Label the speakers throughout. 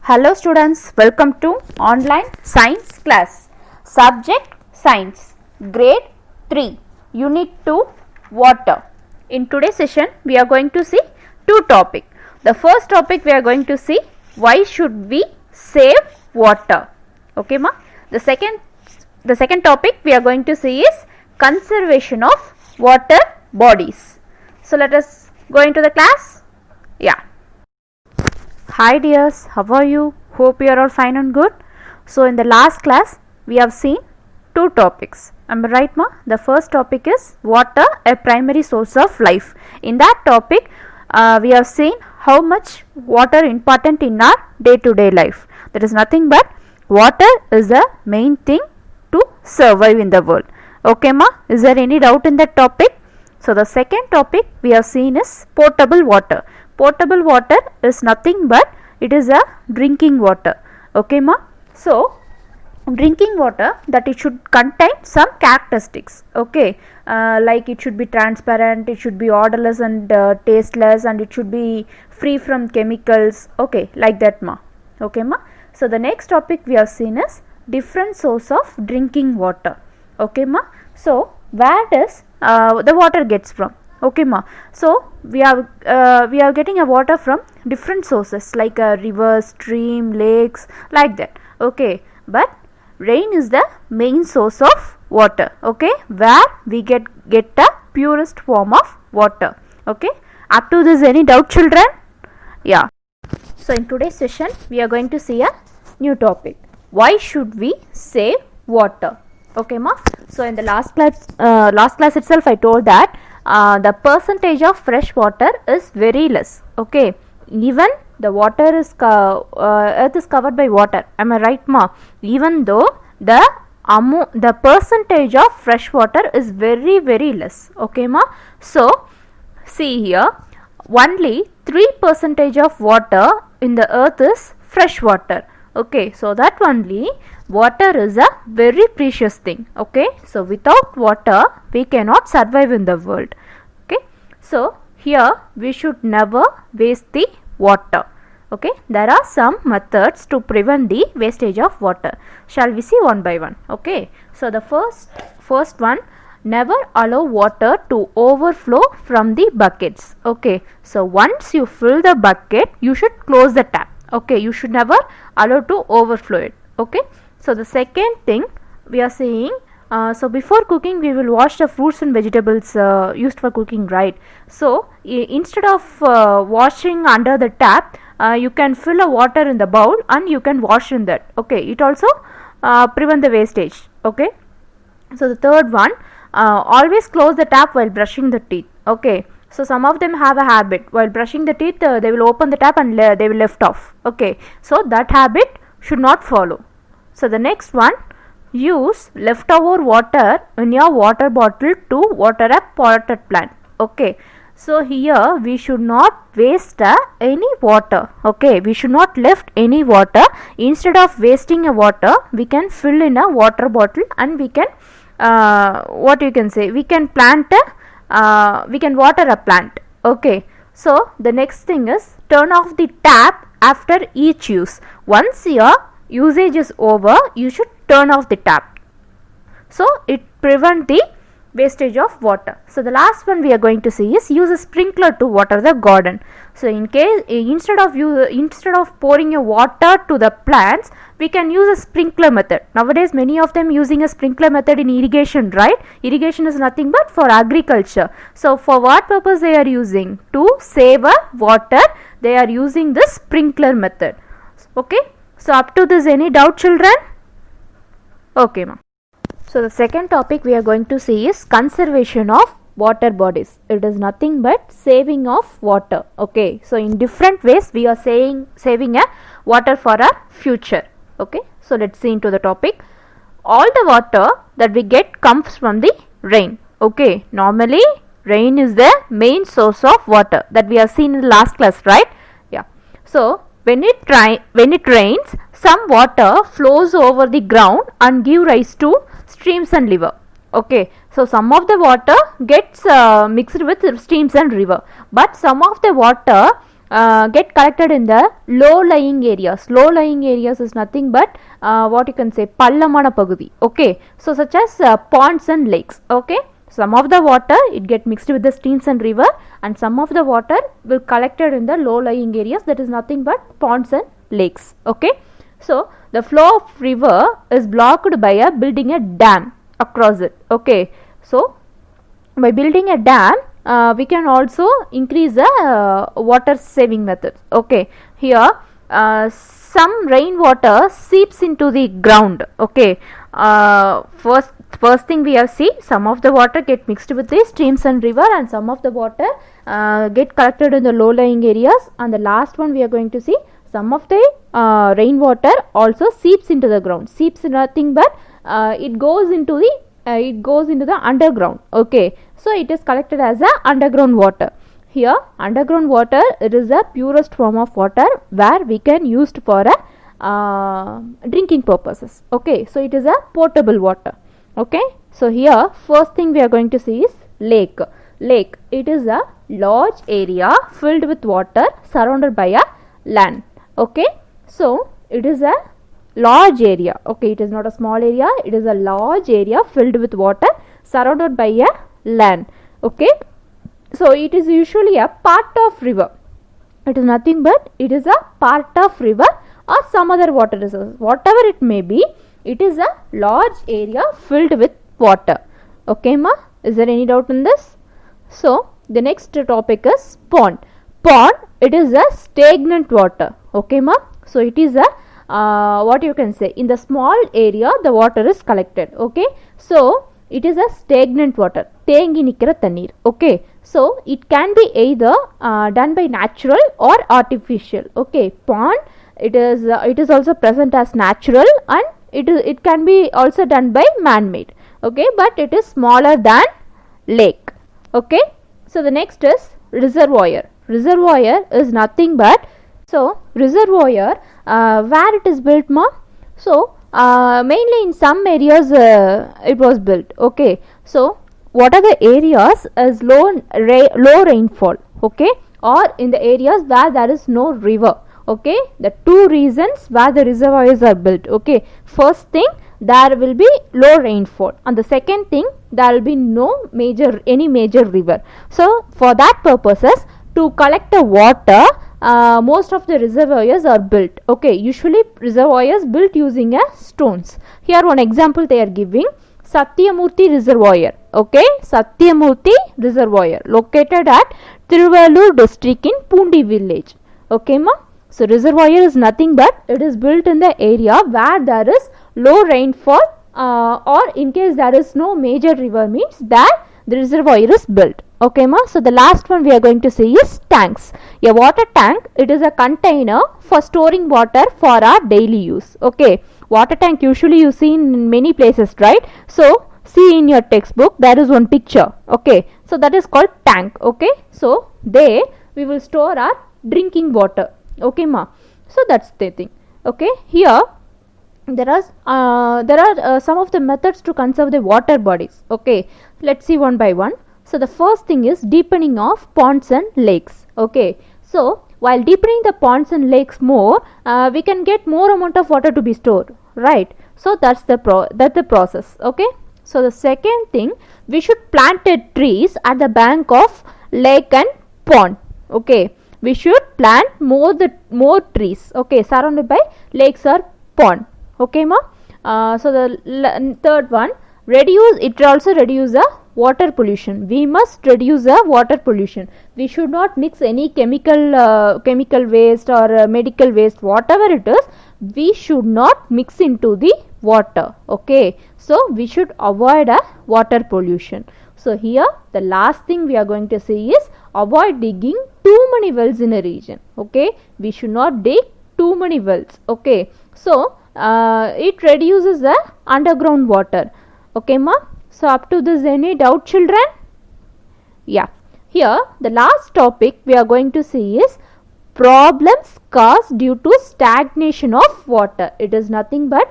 Speaker 1: Hello students, welcome to online science class. Subject science, grade 3, unit 2, water. In today's session we are going to see two topics. The first topic we are going to see why should we save water. Okay ma? The second topic we are going to see is conservation of water bodies. So let us go into the class. Yeah. Hi dears, how are you? Hope you are all fine and good. So in the last class we have seen two topics. Am I right ma? The first topic is water, a primary source of life. In that topic we have seen how much water important in our day-to-day life. That is nothing but water is the main thing to survive in the world. Okay ma? Is there any doubt in that topic? So the second topic we have seen is potable water. Potable water is nothing but it is a drinking water. Okay ma? So drinking water, that it should contain some characteristics. Okay, like it should be transparent, it should be odorless and tasteless, and it should be free from chemicals. Okay, like that ma. Okay ma? So the next topic we have seen is different source of drinking water. Okay ma? So where does the water gets from? Okay ma? So we are getting a water from different sources like a river, stream, lakes, like that. Okay, but rain is the main source of water. Okay, where we get the purest form of water. Okay, up to this any doubt children? Yeah. So in today's session we are going to see a new topic. Why should we save water? Okay ma? So in the last class itself I told that the percentage of fresh water is very less. Okay, even the water is earth is covered by water. Am I right ma? Even though the percentage of fresh water is very less. Okay ma? So see here, only 3% of water in the earth is fresh water. Okay, so that only water is a very precious thing. Okay, so without water we cannot survive in the world. Okay, so here we should never waste the water. Okay, there are some methods to prevent the wastage of water. Shall we see one by one? Okay, so the first one, never allow water to overflow from the buckets. Okay, so once you fill the bucket you should close the tap. Okay, you should never allow to overflow it. Okay, so the second thing we are saying, so before cooking we will wash the fruits and vegetables used for cooking, right? So instead of washing under the tap, you can fill a water in the bowl and you can wash in that. Okay, it also prevent the wastage. Okay, so the third one, always close the tap while brushing the teeth. Okay, so some of them have a habit while brushing the teeth they will open the tap and they will lift off. Okay, so that habit should not follow. So the next one, use leftover water in your water bottle to water a potted plant. Okay, so here we should not waste any water. Okay, we should not left any water. Instead of wasting a water, we can fill in a water bottle and we can what you can say, we can plant we can water a plant. Okay, so the next thing is turn off the tap after each use. Once your usage is over, you should turn off the tap, so it prevent the wastage of water. So the last one we are going to see is use a sprinkler to water the garden. So in case instead of pouring your water to the plants, we can use a sprinkler method. Nowadays many of them using a sprinkler method in irrigation, right? Irrigation is nothing but for agriculture. So for what purpose they are using? To save water, they are using the sprinkler method. Okay, so up to this any doubt children? Okay ma. So the second topic we are going to see is conservation of water bodies. It is nothing but saving of water. Okay, so in different ways we are saving a water for our future. Okay, so let's see into the topic. All the water that we get comes from the rain. Okay, normally rain is the main source of water that we have seen in the last class, right? Yeah. So when it rains, some water flows over the ground and give rise to streams and river. Okay, so some of the water gets mixed with streams and river, but some of the water get collected in the low lying areas. Low lying areas is nothing but what you can say pallamana pagudi. Okay, so such as ponds and lakes. Okay, some of the water it get mixed with the streams and river, and some of the water will collected in the low lying areas, that is nothing but ponds and lakes. Okay, so the flow of river is blocked by a building a dam across it. Okay, so by building a dam we can also increase the water saving methods. Okay, here some rainwater seeps into the ground. Okay, first thing we have see, some of the water get mixed with the streams and river, and some of the water get collected in the low lying areas, and the last one we are going to see, some of the rainwater also seeps into the ground. Seeps nothing but it goes into the underground. Okay, so it is collected as a underground water. Here underground water, it is the purest form of water where we can use for a drinking purposes. Okay, so it is a potable water. Okay, so here first thing we are going to see is lake. Lake, it is a large area filled with water surrounded by a land. Okay, so it is a large area. Okay, it is not a small area, it is a large area filled with water surrounded by a land. Okay, so it is usually a part of river. It is nothing but it is a part of river or some other water resource, whatever it may be. It is a large area filled with water. Okay ma, is there any doubt in this? So the next topic is pond. Pond, it is a stagnant water. Okay ma, so it is a what you can say, in the small area the water is collected. Okay, so it is a stagnant water, தேங்கி நிக்கிற தண்ணீர். Okay, so it can be either done by natural or artificial. Okay, pond, it is also present as natural, and it can be also done by man made. Okay, but it is smaller than lake. Okay, so the next is reservoir. Reservoir is nothing but, so reservoir where it is built ma, so mainly in some areas it was built. Okay, so what are the areas is low rainfall, okay, or in the areas where there is no river. Okay, the two reasons where the reservoirs are built. Okay, first thing, there will be low rainfall, and the second thing, there will be no any major river. So for that purposes, to collect the water, most of the reservoirs are built. Okay, usually reservoirs built using stones. Here one example they are giving, Satyamurthy reservoir. Okay, Satyamurthy reservoir located at Tiruvallur district in Pundi village. Okay ma, so reservoir is nothing but it is built in the area where there is low rainfall, or in case there is no major river, means that the reservoir is built. Okay ma, so the last one we are going to see is tanks. A water tank, it is a container for storing water for our daily use. Okay, water tank usually you see in many places, right? So see in your textbook there is one picture. Okay, so that is called tank. Okay, so there we will store our drinking water. Okay ma, so that's the thing. Okay, here there are some of the methods to conserve the water bodies. Okay, let's see one by one. So the first thing is deepening of ponds and lakes. Okay, so while deepening the ponds and lakes more, we can get more amount of water to be stored, right? So that's the process. Okay, so the second thing, we should plant trees at the bank of lake and pond. Okay, we should plant more trees. Okay, surrounded by lakes or pond. Okay ma, so the third one, it also reduce the water pollution. We must reduce the water pollution. We should not mix any chemical waste or medical waste, whatever it is, we should not mix into the water. Okay, so we should avoid water pollution. So here the last thing we are going to see is avoid digging too many wells in a region. Okay, we should not dig too many wells. Okay, so it reduces the underground water. Okay ma, so up to this any doubt children? Yeah, here the last topic we are going to see is problems caused due to stagnation of water. It is nothing but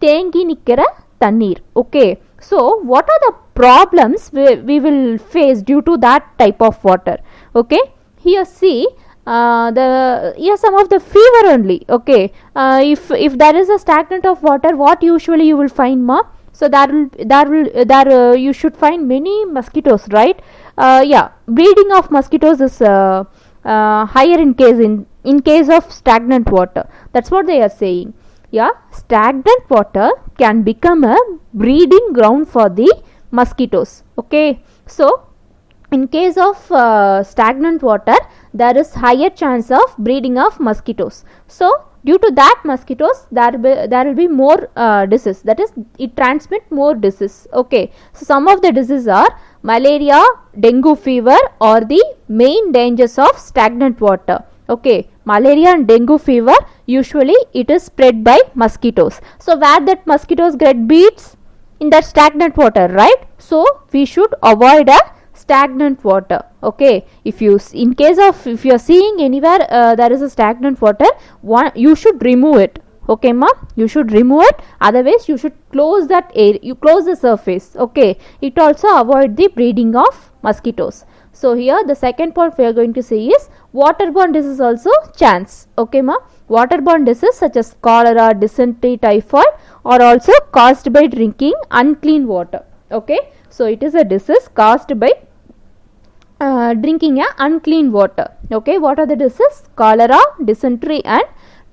Speaker 1: தேங்கி நிக்கிற தண்ணீர். Okay, so what are the problems we will face due to that type of water? Okay, here see, some of the fever only. Okay, if there is a stagnant of water, what usually you will find, ma? So there you should find many mosquitoes, right? Breeding of mosquitoes is higher in case of stagnant water. That's what they are saying. Yeah, stagnant water can become a breeding ground for the mosquitoes. Okay, so in case of stagnant water, there is higher chance of breeding of mosquitoes. So due to that mosquitoes, there will be more disease, that is it transmit more disease. Okay, so some of the diseases are malaria, dengue fever are the main dangers of stagnant water. Okay, malaria and dengue fever, usually it is spread by mosquitoes. So where that mosquitoes get beats? In that stagnant water, right? So we should avoid a stagnant water. Okay, if you in case of if you are seeing anywhere there is a stagnant water, you should remove it. Okay, ma, you should remove it, otherwise you should close that area, you close the surface. Okay, it also avoid the breeding of mosquitoes. So here the second point we are going to see is waterborne disease also chance. Okay, ma, waterborne disease such as cholera, dysentery, typhoid are also caused by drinking unclean water. Okay, so it is a disease caused by drinking a unclean water. Okay, what are the diseases? Cholera, dysentery and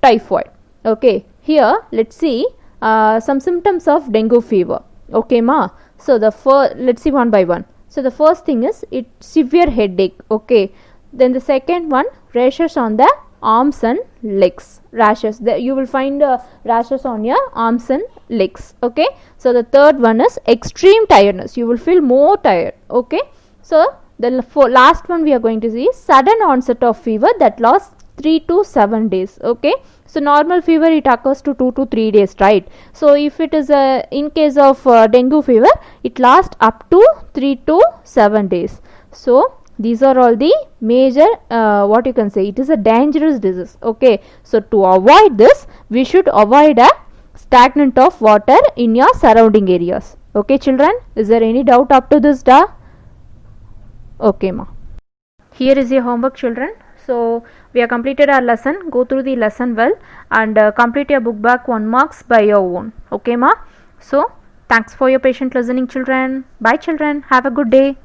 Speaker 1: typhoid. Okay, here let's see some symptoms of dengue fever. Okay, ma, so the first, let's see one by one. So the first thing is it severe headache. Okay, then the second one, rashes on the arms and legs. Rashes, you will find rashes on your arms and legs. Okay, so the third one is extreme tiredness, you will feel more tired. Okay, so the last one we are going to see is sudden onset of fever that lasts 3 to 7 days. Okay, so normal fever it occurs to 2 to 3 days, right? So if it is in case of dengue fever, it lasts up to 3 to 7 days. So these are all the major what you can say, it is a dangerous disease. Okay, so to avoid this, we should avoid a stagnant of water in your surrounding areas. Okay, children, is there any doubt up to this, da? Okay, ma. Here is your homework, children. So we have completed our lesson. Go through the lesson well and complete your book back 1 marks by your own. Okay, ma. So thanks for your patient listening, children. Bye, children. Have a good day.